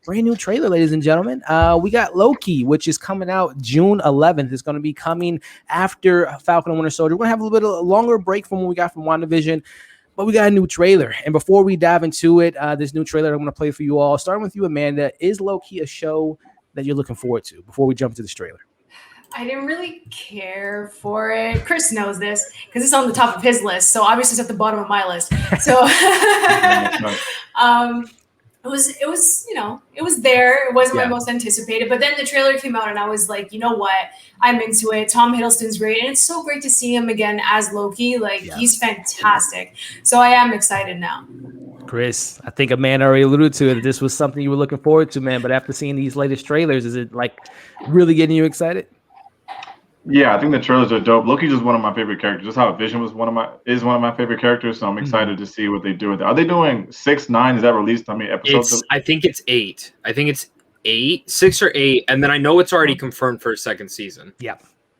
brand new trailer, ladies and gentlemen. We got Loki, which is coming out June 11th. It's going to be coming after Falcon and Winter Soldier. We're going to have a little bit of a longer break from what we got from WandaVision, but we got a new trailer. And before we dive into it, this new trailer I'm going to play for you all, starting with you, Amanda. Is Loki a show that you're looking forward to before we jump into this trailer? I didn't really care for it. Chris knows this because it's on the top of his list. So obviously it's at the bottom of my list. So it was there. It wasn't my most anticipated. But then the trailer came out and I was like, you know what? I'm into it. Tom Hiddleston's great. And it's so great to see him again as Loki. He's fantastic. So I am excited now. Chris, I think Amanda already alluded to it. This was something you were looking forward to, man. But after seeing these latest trailers, is it really getting you excited? Yeah, I think the trailers are dope. Loki's just one of my favorite characters. Just how Vision is one of my favorite characters. So I'm excited to see what they do with it. Are they doing 6, 9? Is that released? How many episodes? I think it's 8. I think it's 8, 6 or 8, and then I know it's already confirmed for a second season. Yeah,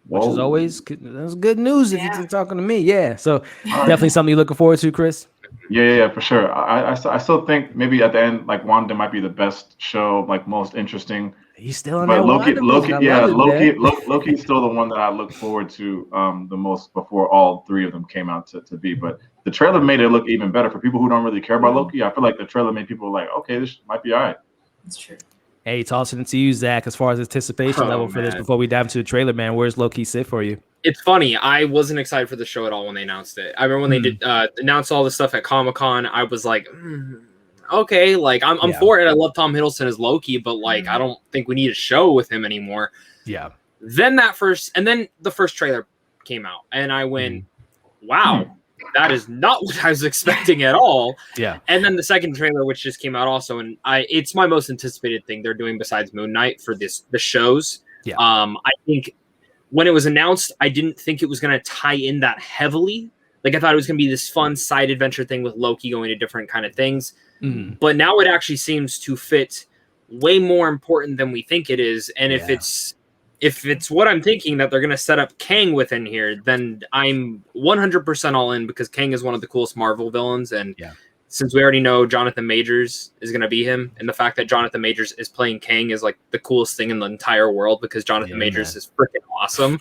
which is always that's good news if you're talking to me. Yeah, so definitely something you're looking forward to, Chris. Yeah, for sure. I still think maybe at the end, Wanda might be the best show, most interesting. He's still in but that Loki's still the one that I look forward to the most before all 3 of them came out to be. But the trailer made it look even better for people who don't really care about Loki. I feel like the trailer made people like, okay, this might be all right. That's true. Hey, tossing it to you, Zach, as far as anticipation level for this before we dive into the trailer, man. Where's Loki sit for you? It's funny. I wasn't excited for the show at all when they announced it. I remember when they did announce all the stuff at Comic-Con, I was like, okay, I'm for it. I love Tom Hiddleston as Loki, but I don't think we need a show with him anymore. Yeah. Then the first trailer came out, and I went, wow, that is not what I was expecting at all. Yeah. And then the second trailer, which just came out also, and it's my most anticipated thing they're doing besides Moon Knight for the shows. Yeah. I think when it was announced, I didn't think it was going to tie in that heavily. I thought it was going to be this fun side adventure thing with Loki going to different kind of things. But now it actually seems to fit way more important than we think it is. And if it's what I'm thinking that they're going to set up Kang within here, then I'm 100% all in because Kang is one of the coolest Marvel villains. And since we already know Jonathan Majors is going to be him, and the fact that Jonathan Majors is playing Kang is the coolest thing in the entire world because Jonathan Majors is freaking awesome.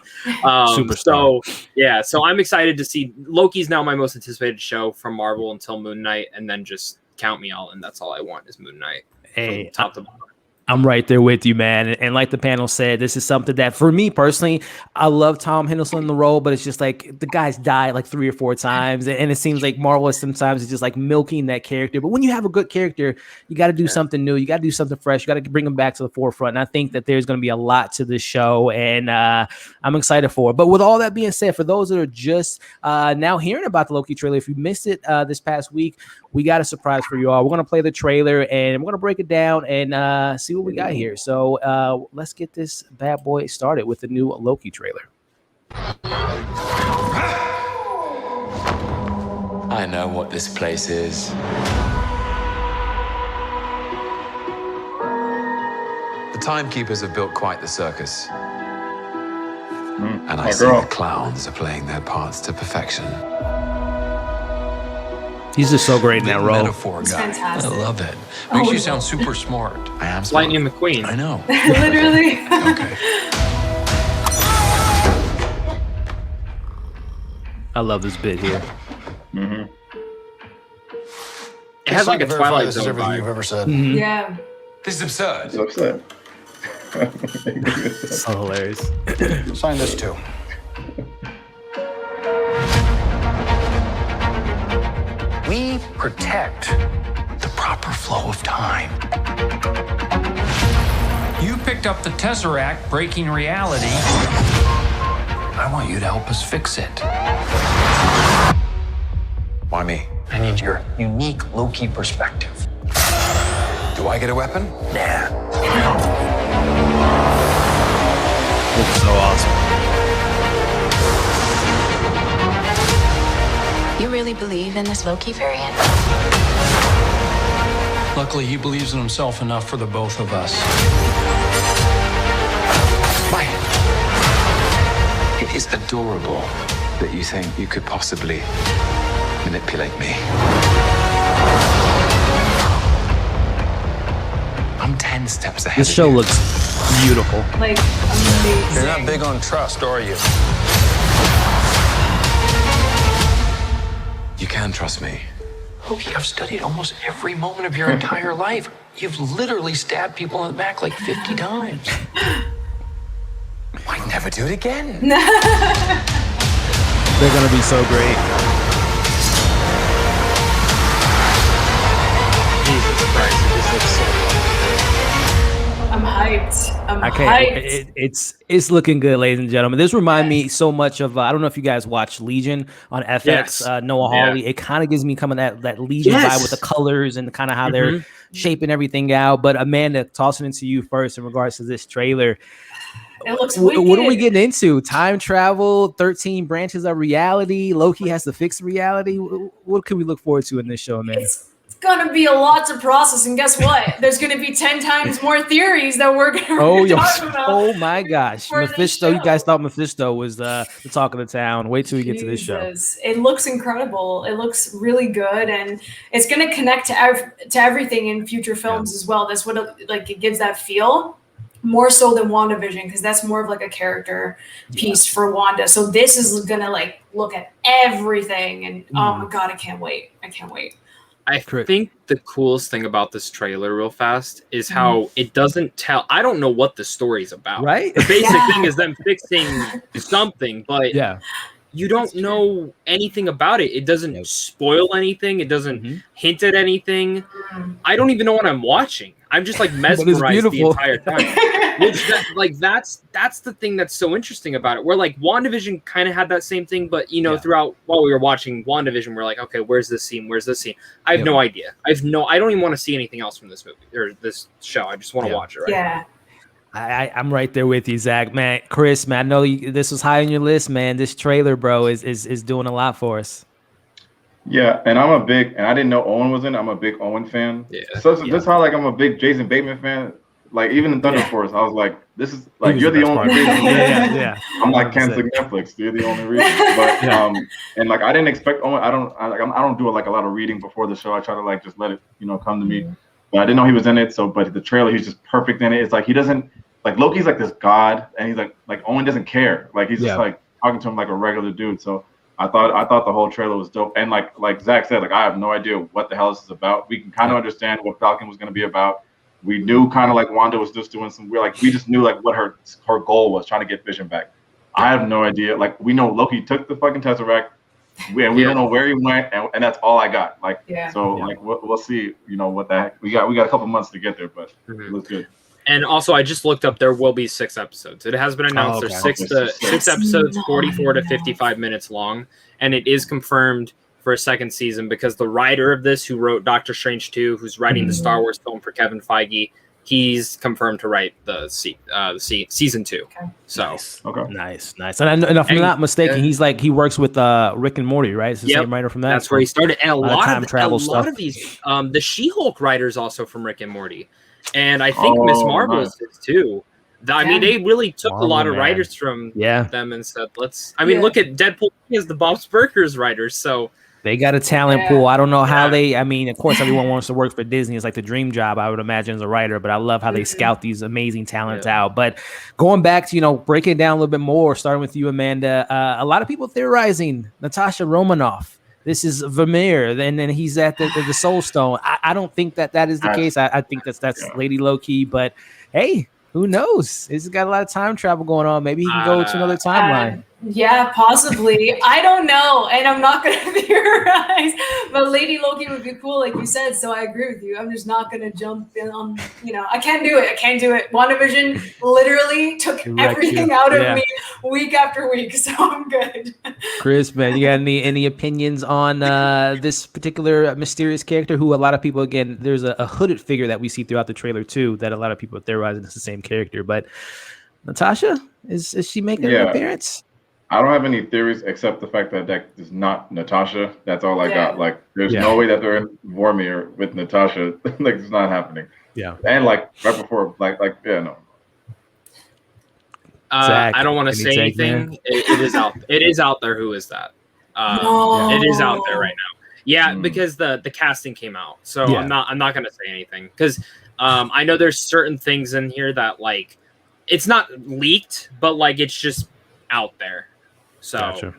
So I'm excited to see. Loki's now my most anticipated show from Marvel until Moon Knight, and then just count me all, and that's all I want is Moon Knight. Hey, top to bottom. I'm right there with you, man. And like the panel said, this is something that for me personally, I love Tom Hiddleston in the role, but it's just the guy's died 3 or 4 times. And it seems like Marvel sometimes is just milking that character. But when you have a good character, you got to do something new. You got to do something fresh. You got to bring him back to the forefront. And I think that there's going to be a lot to this show, and I'm excited for it. But with all that being said, for those that are just now hearing about the Loki trailer, if you missed it this past week, we got a surprise for you all. We're going to play the trailer, and we're going to break it down and see what we got here. So let's get this bad boy started with the new Loki trailer. I know what this place is. The Timekeepers have built quite the circus. And I see the clowns are playing their parts to perfection. He's just so great in that role. Metaphor guy. Fantastic. I love it. Makes you sound super smart. I am smart. Lightning McQueen. I know. Literally. Okay. I love this bit here. It has a Twilight Zone everything vibe. you've ever said. Yeah. This is absurd. So upset. So hilarious. Sign this too. We protect the proper flow of time. You picked up the Tesseract, breaking reality. I want you to help us fix it. Why me? I need your unique Loki perspective. Do I get a weapon? Nah. Looks so awesome. You really believe in this Loki variant? Luckily, he believes in himself enough for the both of us. Why? It is adorable that you think you could possibly manipulate me. I'm 10. It's ahead This of show you. looks beautiful. Like amazing. You're not big on trust, are you? You can trust me. Loki, I've studied almost every moment of your entire life. You've literally stabbed people in the back like 50 times. Might never do it again. They're gonna be so great. Jesus Christ, it just looks so I'm hyped. I'm I can't. hyped. It's looking good, ladies and gentlemen. This reminds me so much of I don't know if you guys watch Legion on FX. Yes. Noah Yeah. Hawley. It kind of gives me that Legion Yes. vibe with the colors and kind of how they're shaping everything out. But Amanda, tossing it to you first in regards to this trailer. It looks What are we wicked. getting into? Time travel, 13 branches of reality. Loki has to fix reality. What can we look forward to in this show, Amanda? It's gonna be a lot to process, and guess what? There's gonna be 10 times more theories that we're gonna talk about. Oh my gosh, for this Mephisto! You show. guys thought Mephisto was the talk of the town. Wait till we get to this show. Jesus. It looks incredible. It looks really good, and it's going to connect to everything in future films as well. That's what it gives that feel more so than WandaVision, because that's more of like a character piece for Wanda. So this is going to look at everything, and oh my god, I can't wait. I think the coolest thing about this trailer, real fast, is how it doesn't tell. I don't know what the story's about. Right? The basic thing is them fixing something, but you don't know anything about it. It doesn't spoil anything. It doesn't hint at anything. I don't even know what I'm watching. I'm just mesmerized the entire time. Which that's the thing that's so interesting about it. Where WandaVision kind of had that same thing, but throughout while we were watching WandaVision, we're like, okay, where's this scene? Where's this scene? I have no idea. I don't even want to see anything else from this movie or this show. I just want to watch it right now. I'm right there with you, Zach. Man, Chris, man, I know this was high on your list, man. This trailer, bro, is doing a lot for us. Yeah, and I didn't know Owen was in it. I'm a big Owen fan. Yeah. So this is how I'm a big Jason Bateman fan. Even in Thunder Force, I was like, this is you're the only reason. I'm like, cancel Netflix. You're the only reason. But and I didn't expect Owen. I don't do a lot of reading before the show. I try to just let it come to me. But I didn't know he was in it. So, but the trailer, he's just perfect in it. It's he doesn't Loki's this god, and he's like Owen doesn't care. He's just talking to him like a regular dude. So I thought the whole trailer was dope. And like Zach said, I have no idea what the hell this is about. We can kind of understand what Falcon was going to be about. We knew kind of Wanda was just doing some weird, we just knew what her goal was, trying to get Vision back. I have no idea. We know Loki took the fucking Tesseract, we don't know where he went, and that's all I got. We'll see. What the heck we got a couple months to get there, but it looks good. And also, I just looked up. There will be 6 episodes. It has been announced. There's 6 episodes, 44 to 55 minutes long, and it is confirmed for a second season because the writer of this, who wrote Doctor Strange 2, who's writing the Star Wars film for Kevin Feige, he's confirmed to write the season 2. Okay. So nice. And if I'm not mistaken, he's he works with Rick and Morty, right? It's the same writer from that. That's where he started. And a lot of these, the She-Hulk writers also from Rick and Morty, and I think Miss Marvel is too. I mean, they really took a lot of writers from them and said, let's. I mean, look at Deadpool is the Bob Sperkers writers, so. They got a talent pool. I don't know how they. I mean, of course, everyone wants to work for Disney. It's the dream job, I would imagine, as a writer. But I love how they scout these amazing talents out. But going back to breaking it down a little bit more, starting with you, Amanda. A lot of people theorizing Natasha Romanoff. This is Vermeer, and then he's at the Soul Stone. I don't think that is the case. I think that's Lady Loki. But hey, who knows? He's got a lot of time travel going on. Maybe he can go to another timeline. Yeah, possibly. I don't know, and I'm not going to theorize, but Lady Loki would be cool, like you said, so I agree with you. I'm just not going to jump in on, I can't do it. WandaVision literally took everything out of me week after week, so I'm good. Chris, man, you got any opinions on this particular mysterious character who a lot of people, again, there's a hooded figure that we see throughout the trailer, too, that a lot of people are theorizing it's the same character, but Natasha, is she making an appearance? I don't have any theories except the fact that is not Natasha. That's all I got. There's no way that they're in Vormir with Natasha. It's not happening. Yeah. And right before, no. Zach, I don't want to say anything. It is out. It is out there. Who is that? It is out there right now. Yeah, because the casting came out, so I'm not gonna say anything because I know there's certain things in here that like it's not leaked, but like it's just out there. So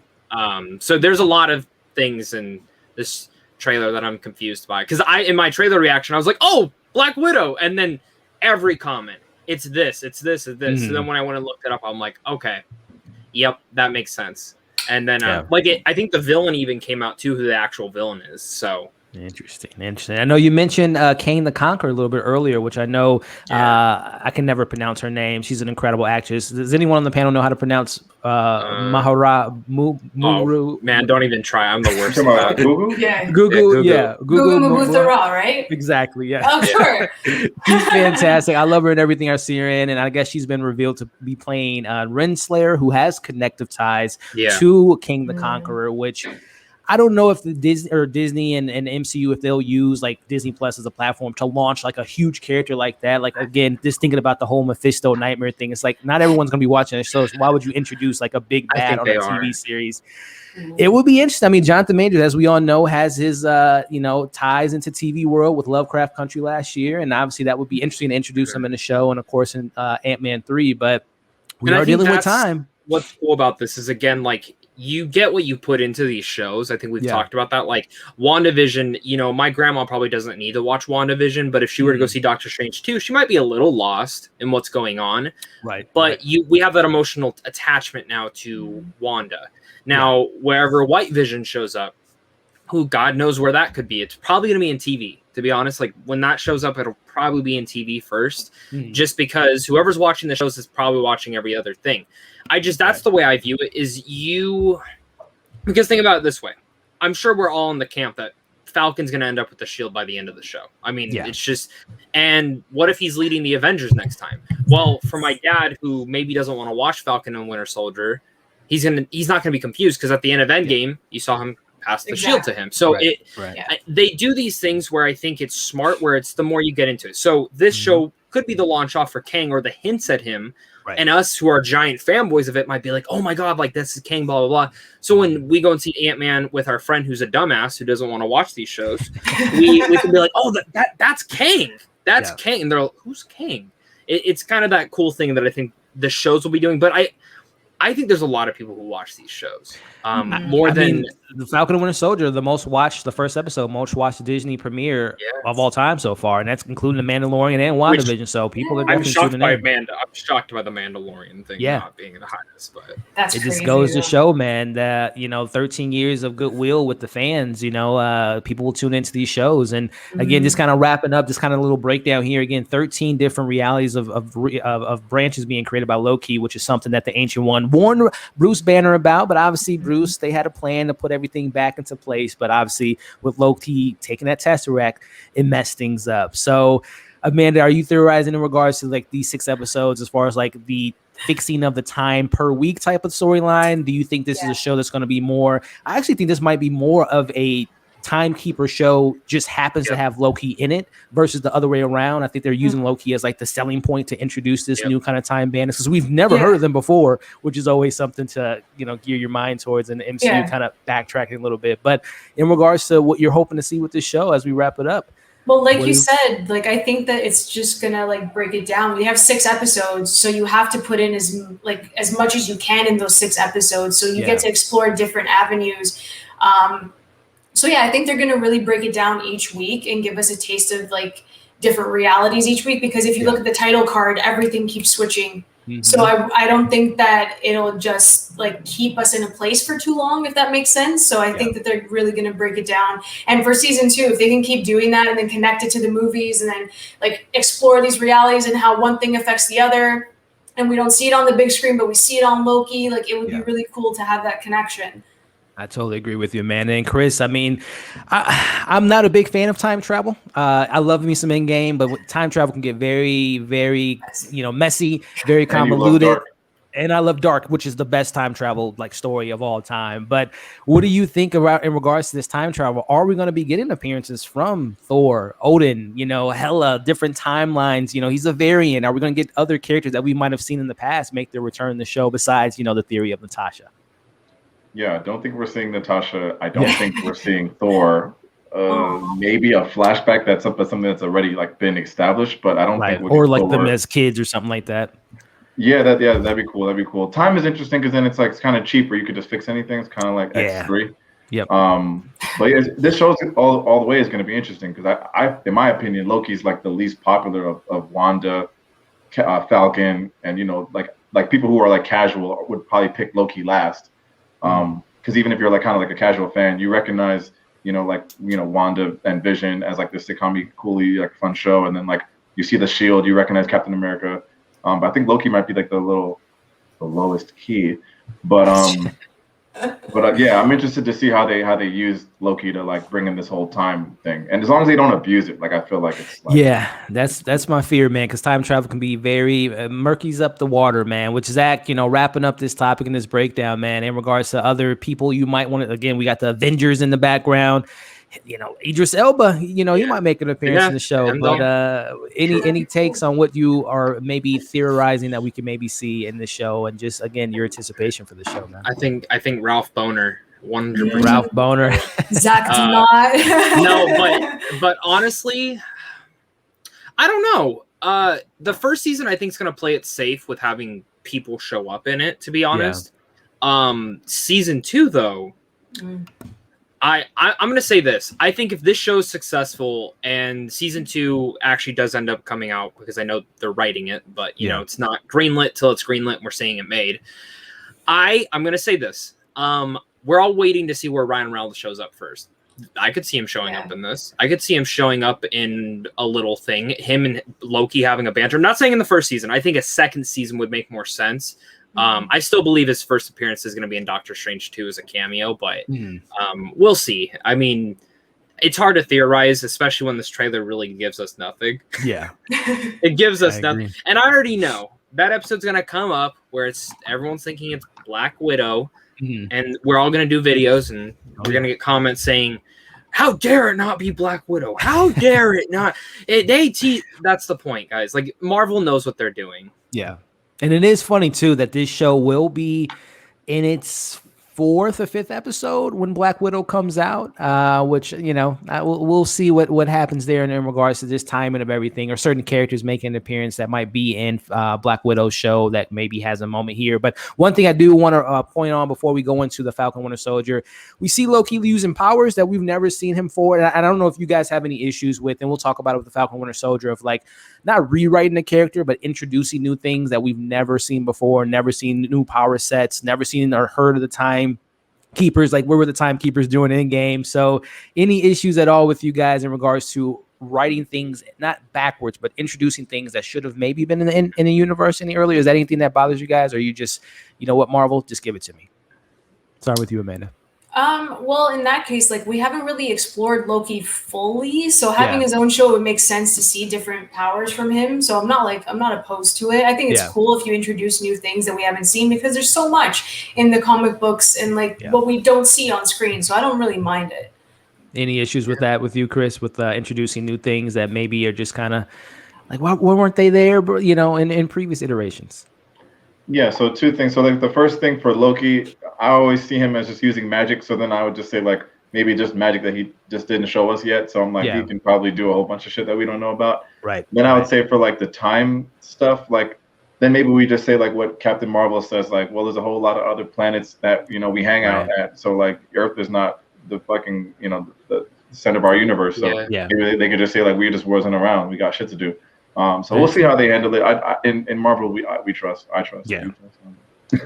so there's a lot of things in this trailer that I'm confused by because in my trailer reaction I was like, oh, Black Widow, and then every comment it's this. So then when I went and looked it up, I'm like, okay, yep, that makes sense. And then, I think the villain even came out too, who the actual villain is. So interesting. I know you mentioned Kang the Conqueror a little bit earlier, which I know I can never pronounce her name. She's an incredible actress. Does anyone on the panel know how to pronounce Mahara Muru? Man, don't even try. I'm the worst. Gugu? Gugu Mabutara, right? Exactly. Yeah. Oh, sure. She's fantastic. I love her in everything I see her in, and I guess she's been revealed to be playing Renslayer, who has connective ties to Kang the Conqueror, which I don't know if the Disney and MCU, if they'll use like Disney Plus as a platform to launch like a huge character like that. Like, again, just thinking about the whole Mephisto nightmare thing, it's like not everyone's going to be watching it. So why would you introduce like a big bad on a TV series? It would be interesting. I mean, Jonathan Majors, as we all know, has his ties into TV world with Lovecraft Country last year, and obviously that would be interesting to introduce him in the show, and of course in Ant-Man 3. But we are dealing with time. What's cool about this is, again, like, you get what you put into these shows. I think we've talked about that. Like WandaVision, my grandma probably doesn't need to watch WandaVision, but if she were to go see Doctor Strange 2, she might be a little lost in what's going on. Right. But we have that emotional attachment now to Wanda. Now, wherever White Vision shows up, who God knows where that could be. It's probably going to be in TV, to be honest. Like when that shows up, it'll probably be in TV first, just because whoever's watching the shows is probably watching every other thing. That's the way I view it because think about it this way. I'm sure we're all in the camp that Falcon's going to end up with the shield by the end of the show. I mean, it's just, and what if he's leading the Avengers next time? Well, for my dad, who maybe doesn't want to watch Falcon and Winter Soldier, he's not going to be confused because at the end of Endgame, you saw him pass the shield to him. So they do these things where I think it's smart, where it's the more you get into it. So this show could be the launch off for Kang, or the hints at him. Right. And us who are giant fanboys of it might be like, oh my God, like this is Kang, blah, blah, blah. So when we go and see Ant-Man with our friend who's a dumbass who doesn't want to watch these shows, we can be like, oh, that's Kang. That's Kang. And they're like, who's Kang? It's kind of that cool thing that I think the shows will be doing. But I think there's a lot of people who watch these shows more than the Falcon and Winter Soldier, the first episode, most watched Disney premiere of all time so far, and that's including the Mandalorian and WandaVision. So people are definitely tuning in. I'm shocked by the Mandalorian thing not being the highest, but that's it just goes to show, man, that 13 years of goodwill with the fans. People will tune into these shows, and again, just kind of wrapping up, just kind of a little breakdown here. Again, 13 different realities of branches being created by Loki, which is something that the Ancient One warned Bruce Banner about, but obviously Bruce, they had a plan to put everything back into place, but obviously with Loki taking that Tesseract, it messed things up. So Amanda, are you theorizing in regards to like these 6 episodes as far as like the fixing of the time per week type of storyline? Do you think this is a show that's going to be more, I actually think this might be more of a timekeeper show, just happens to have Loki in it versus the other way around? I think they're using Loki as like the selling point to introduce this new kind of time bandits, because we've never heard of them before, which is always something to gear your mind towards, and the MCU kind of backtracking a little bit. But in regards to what you're hoping to see with this show as we wrap it up, well, like you said, like I think that it's just gonna like break it down. We have 6 episodes, so you have to put in as much as you can in those 6 episodes, so you get to explore different avenues. So I think they're going to really break it down each week and give us a taste of like different realities each week, because if you look at the title card, everything keeps switching. So I don't think that it'll just like keep us in a place for too long, if that makes sense. So I think that they're really going to break it down. And for season 2, if they can keep doing that and then connect it to the movies and then like explore these realities and how one thing affects the other, and we don't see it on the big screen, but we see it on Loki, like it would be really cool to have that connection. I totally agree with you, Amanda. And Chris, I mean, I'm not a big fan of time travel. I love me some Endgame, but time travel can get very, very, messy, very convoluted. And I love Dark, which is the best time travel like story of all time. But what do you think about in regards to this time travel? Are we going to be getting appearances from Thor, Odin, Hela, different timelines? He's a variant. Are we going to get other characters that we might have seen in the past make their return in the show besides, the theory of Natasha? Yeah, I don't think we're seeing Natasha. I don't think we're seeing Thor. Maybe a flashback that's something that's already like been established, but I don't think we'll or get like Thor. them as kids or something like that. Yeah, that'd be cool. That'd be cool. Time is interesting because then it's kind of cheaper. You could just fix anything. It's kind of like X3. Yep. But yeah, this shows all the way is going to be interesting because I, in my opinion, Loki's like the least popular of Wanda, Falcon, and like people who are like casual would probably pick Loki last. Because even if you're like kind of like a casual fan, you recognize Wanda and Vision as like this sitcom coolly like fun show, and then like you see the Shield, you recognize Captain America. But I think Loki might be like the lowest key. But yeah, I'm interested to see how they use Loki to like bring in this whole time thing, and as long as they don't abuse it, like I feel like it's like, that's my fear, man, because time travel can be very murky's up the water, man. Which is wrapping up this topic and this breakdown, man. In regards to other people, you might want to again, we got the Avengers in the background. Idris Elba, he might make an appearance in the show. But any takes on what you are maybe theorizing that we can maybe see in the show, and just again your anticipation for the show, man? I think Ralph Boner, 100%. Ralph Boner. Zach did not. No, but honestly, I don't know. The first season I think is going to play it safe with having people show up in it. To be honest, season 2 though. I'm going to say this. I think if this show is successful and season 2 actually does end up coming out, because I know they're writing it, but you know, it's not greenlit till it's greenlit and we're seeing it made. I'm going to say this. We're all waiting to see where Ryan Reynolds shows up first. I could see him showing up in this. I could see him showing up in a little thing. Him and Loki having a banter. I'm not saying in the first season. I think a second season would make more sense. I still believe his first appearance is going to be in Doctor Strange 2 as a cameo, but we'll see. I mean, it's hard to theorize, especially when this trailer really gives us nothing. Yeah. It gives us nothing. And I already know that episode's going to come up where everyone's thinking it's Black Widow, and we're all going to do videos, and we're going to get comments saying, how dare it not be Black Widow? How dare it not? That's the point, guys. Like, Marvel knows what they're doing. Yeah. And it is funny, too, that this show will be in its 4th or 5th episode when Black Widow comes out, which, we'll see what happens there in regards to this timing of everything, or certain characters making an appearance that might be in Black Widow's show that maybe has a moment here. But one thing I do want to point on before we go into the Falcon Winter Soldier, we see Loki using powers that we've never seen him for. And I don't know if you guys have any issues with, and we'll talk about it with the Falcon Winter Soldier, of like not rewriting the character, but introducing new things that we've never seen before, never seen new power sets, never seen or heard of the time keepers. Like, what were the timekeepers doing in game? So any issues at all with you guys in regards to writing things not backwards, but introducing things that should have maybe been in the universe any earlier? Is that anything that bothers you guys, or you just, what, Marvel, just give it to me? Start with you, Amanda. Well, in that case, like, we haven't really explored Loki fully, so having his own show would make sense to see different powers from him. So I'm not opposed to it. I think it's cool if you introduce new things that we haven't seen, because there's so much in the comic books and what we don't see on screen. So I don't really mind it. Any issues with that with you, Chris, with introducing new things that maybe are just kind of like, why weren't they there, in previous iterations? Yeah, so 2 things. So like the first thing for Loki, I always see him as just using magic. So then I would just say like maybe just magic that he just didn't show us yet. So I'm like, he can probably do a whole bunch of shit that we don't know about. Right. Then I would say for like the time stuff, like then maybe we just say like what Captain Marvel says, like, well, there's a whole lot of other planets that, we hang out at. So like Earth is not the fucking, the center of our universe. So maybe they could just say like, we just wasn't around. We got shit to do. So we'll see how they handle it. In Marvel, we trust. I trust. Yeah.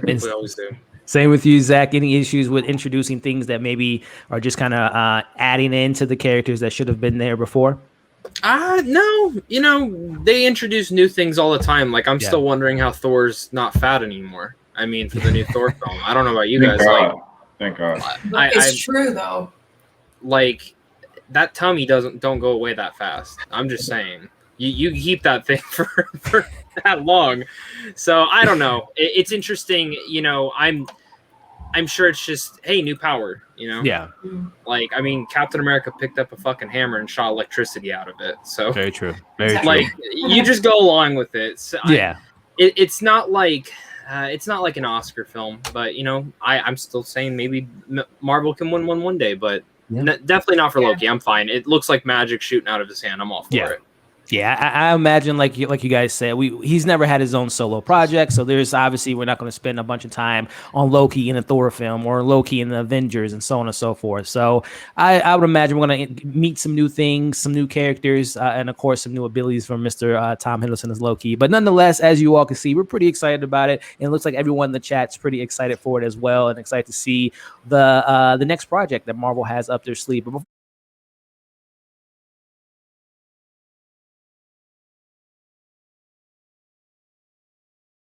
We always do. Same with you, Zach. Any issues with introducing things that maybe are just kind of adding into the characters that should have been there before? No. They introduce new things all the time. Like, I'm still wondering how Thor's not fat anymore. I mean, for the new Thor film. I don't know about you guys. Thank God. It's true, though. Like, that tummy don't go away that fast. I'm just saying. You keep that thing for that long. So I don't know. It's interesting. I'm sure it's just, hey, new power, Yeah. Like, I mean, Captain America picked up a fucking hammer and shot electricity out of it. So very true. Very true. Like, you just go along with it. So yeah. It's not like, It's not like an Oscar film, but you know, I'm still saying maybe Marvel can win one day, but definitely not for Loki. I'm fine. It looks like magic shooting out of his hand. I'm all for it. Yeah, I imagine like you guys said, he's never had his own solo project, so there's obviously we're not going to spend a bunch of time on Loki in a Thor film or Loki in the Avengers and so on and so forth. So I would imagine we're going to meet some new things, some new characters, and of course some new abilities from Mr. Tom Hiddleston as Loki. But nonetheless, as you all can see, we're pretty excited about it, and it looks like everyone in the chat's pretty excited for it as well, and excited to see the next project that Marvel has up their sleeve. But